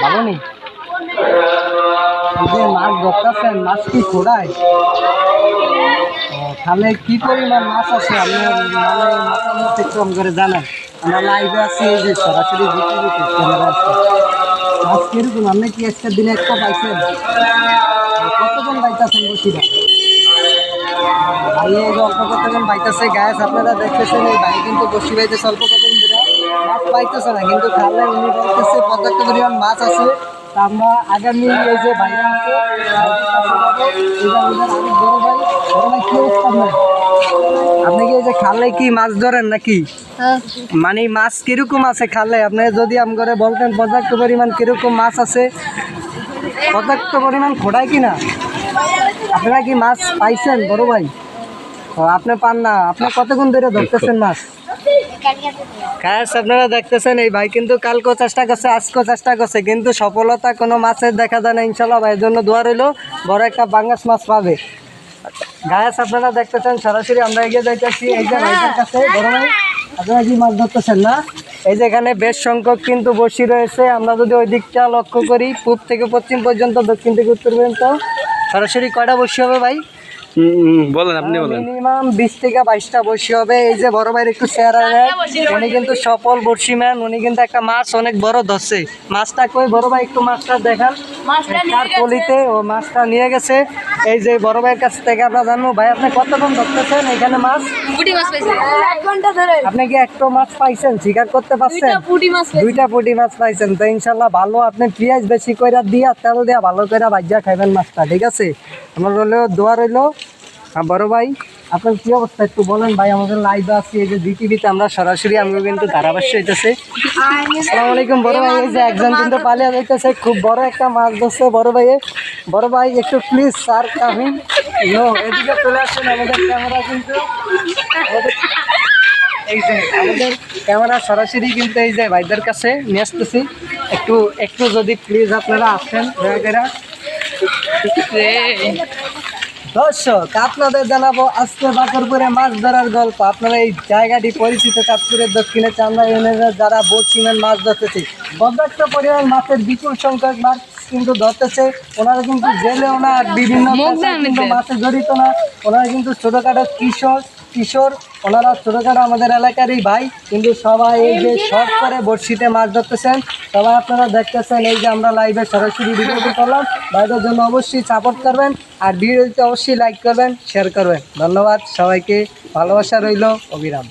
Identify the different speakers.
Speaker 1: ভালো নেই যে মাছ ধরতেছেন, মাছ কি খোড়ায়? তাহলে কি পরিমাণ মাছ আছে আপনার মানে মোটামুটি কম করে জানেন? আমরা লাইভে আছি, এই যে সরাসরি জিটিভিতে ক্যামেরা আছে। মাছ কিরকম আপনি কি একটা দিনে একটা পাইছেন? কতজন পাইতেছেন বসিরা? ভাই এই যে অল্প কতজন পাইতেছে গ্যাস আপনারা দেখতেছেন, এই ভাই কিন্তু বসি পাইতেছে অল্প কতজন ধরে মাছ পাইতেছে না, কিন্তু খালে উনি বলতেছে পর্যাপ্ত পরিমাণ মাছ আছে। তা আমরা আগামী এই যে বাইরে আছে অনেক বড় ভাই, বড় ভাই কি অবস্থা আপনার? আপনি কি এই যে খালে কি মাছ ধরেন নাকি? মানে মাছ কিরকম আছে খালে? আপনি যদি আম করে বলতেন পর্যাপ্ত পরিমাণ কিরকম মাছ আছে, পর্যাপ্ত পরিমাণ খোড়ায় কিনা? আপনারা কি মাছ পাইছেন বড় ভাই? ও আপনি পান না, আপনি কতক্ষণ ধরে ধরতেছেন মাছ? গ্যাস আপনারা দেখতেছেন এই ভাই কিন্তু কালকেও চেষ্টা করছে, আজকেও চেষ্টা করছে, কিন্তু সফলতা কোনো মাছের দেখা যায় না। ইনশাল্লাহ ভাইয়ের জন্য দোয়া রইল, বড় একটা বাঙ্গাস মাছ পাবে। গ্যাস আপনারা দেখতেছেন সরাসরি আমরা এগিয়ে যাইতেছি এই যে ভাইদের কাছে। বড় ভাই আপনারা কি মাছ ধরতেছেন না? এই যে এখানে বেশ সংখ্যক কিন্তু বসি রয়েছে। আমরা যদি ওই দিকটা লক্ষ্য করি, পূব থেকে পশ্চিম পর্যন্ত, দক্ষিণ থেকে উত্তর পর্যন্ত সরাসরি কয়টা বসি হবে ভাই?
Speaker 2: বলেন, আপনি বলেন।
Speaker 1: মিনিমাম 20 থেকে 22টা বসি হবে। এই যে বড় ভাইয়ের একটু চেহারা, উনি কিন্তু সফল বড়শিম্যান, উনি কিন্তু একটা মাছ অনেক বড় ধরছে। মাছটা কই বড় ভাই, একটু মাছটা দেখান। তার কলিতে ও মাছটা নিয়ে গেছে। এই যে বড় ভাইয়ের কাছ থেকে আমরা জানবো, ভাই আপনি কতক্ষণ ধরতেছেন এখানে মাছ? আপনি কি একটা মাছ পাইছেন, স্বীকার করতে পারছেন? দুইটা পুঁটি মাছ পাইছেন। তো ইনশাল্লাহ ভালো, আপনি পেঁয়াজ বেশি করে দিয়া তেল দিয়া ভালো করে ভাজিয়া খাইবেন মাছটা, ঠিক আছে? আমার রইলেও দোয়া রইলো। বড় ভাই আপনার কি অবস্থা একটু বলেন ভাই? আমাদের লাইভে আছি এই যে জিটিভিতে, আমরা সরাসরি আমি কিন্তু ধারাভাষ্য হইতেছে। আসসালামু আলাইকুম বড় ভাই। এই যে একজন কিন্তু পালিয়ে যাইতেছে, খুব বড় একটা মাছ ধরছে বড় ভাইয়ে। বড় ভাই একটু প্লিজ স্যার কামিং এদিকে চলে আসুন। আমাদের ক্যামেরা কিন্তু এই যে আমাদের ক্যামেরা সরাসরি কিন্তু এই যে ভাইদের কাছে নিয়ে আসতেছি। একটু একটু যদি প্লিজ আপনারা আসেন দয়া করে। দর্শক আপনাদের জানাবো আজকে বাকরপুরে মাছ ধরার গল্প। আপনারা এই জায়গাটি পরিচিত, চাঁদপুরের দক্ষিণে চান্দা ইউনিয়নের যারা বড়শিম্যান মাছ ধরতেছে, পর্যাপ্ত পরিমাণ মাছের বিপুল সংখ্যক মাছ কিন্তু ধরতেছে। ওনারা কিন্তু জেলেও না, বিভিন্ন কিন্তু মাছে জড়িত না। ওনারা কিন্তু ছোটোখাটো কিশোর ওনারা ছোটোখাটো আমাদের এলাকারই ভাই, কিন্তু সবাই এই যে শর্ট করে বড়শিতে মাছ ধরতেছেন। সবাই আপনারা দেখতেছেন এই যে আমরা লাইভে সরাসরি ভিডিওটি করলাম। ভাইদের জন্য অবশ্যই সাপোর্ট করবেন, আর ভিডিওতে অবশ্যই লাইক করবেন, শেয়ার করবেন। ধন্যবাদ সবাইকে, ভালোবাসা রইল, অবিরাম।